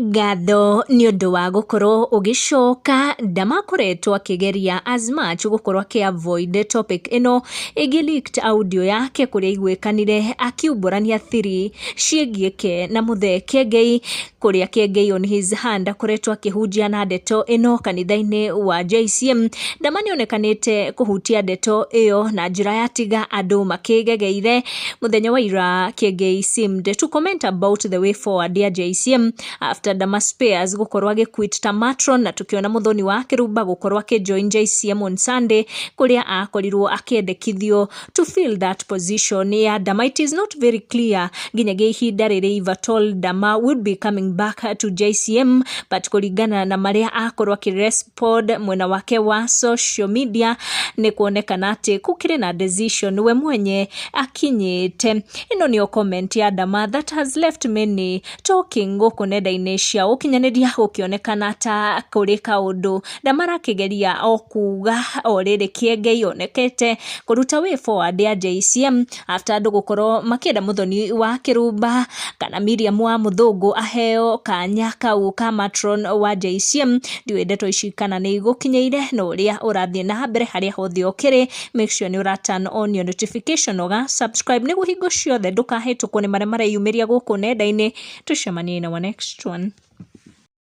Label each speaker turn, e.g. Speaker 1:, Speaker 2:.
Speaker 1: Ngatho nĩ ũndũ wa gũkorwo ũgĩcoka. Ndamakoretwo akĩgeria as much gũkorwo akĩ-avoid topic ĩno ĩgĩ leaked audio yake kũrĩa aiguĩkanire akiumbũrania thiri ciĩgiĩ ke na Mũthee Kiengei, kũrĩa Kiengei on his hand akoretwo akĩhunjia na ndeto ĩno kanitha-inĩ wa JCM. Ndama nĩonekanĩte kũhutia ndeto ĩyo na njĩra ya tiga andũ makĩgegeire. Mũthenya wa ira Kiengei seemed to comment about the way forward ya JCM after Ndama Spares gũkorwo agĩquit ta matron, na tukiona Muthoni wa Kĩrumba gũkorwo akĩjoin JCM on Sunday, kũrĩa akorirwo akĩendekithio to fill that position ya Ndama. It is not very clear nginyagia ihinda rĩrĩ if at all Ndama would be coming back to JCM, but kũringana na marĩa akorwo akĩrespond mwena wake wa social media nĩ kuonekana atĩ kũkĩrĩ na decision we mwenye akinyĩte. Ĩno nĩyo comment ya Ndama that has left many talking gũkũ nenda-inĩ cia ũkinyanĩria, gũkĩonekana ta kũrĩ kaũndũ Ndama arakĩgeria o kuga o rĩrĩ Kiengei onekete kũruta way forward ya JCM after andũ gũkorwo makĩenda Muthoni wa Kĩrumba kana Miriam wa Mũthũngũ aheo kanya kau ka matron wa JCM. Ndiũĩ ndeto ici kana nĩ igũkinyĩire na ũrĩa ũrathiĩ na mbere harĩa hothe ũkĩrĩ. Make sure nĩ ũra turn on your notification, ũga subscribe nĩguo hingo ciothe ndũkahĩtũkwo nĩ marĩa mareyumĩria gũkũ nenda-inĩ. Tucemanie in our next one.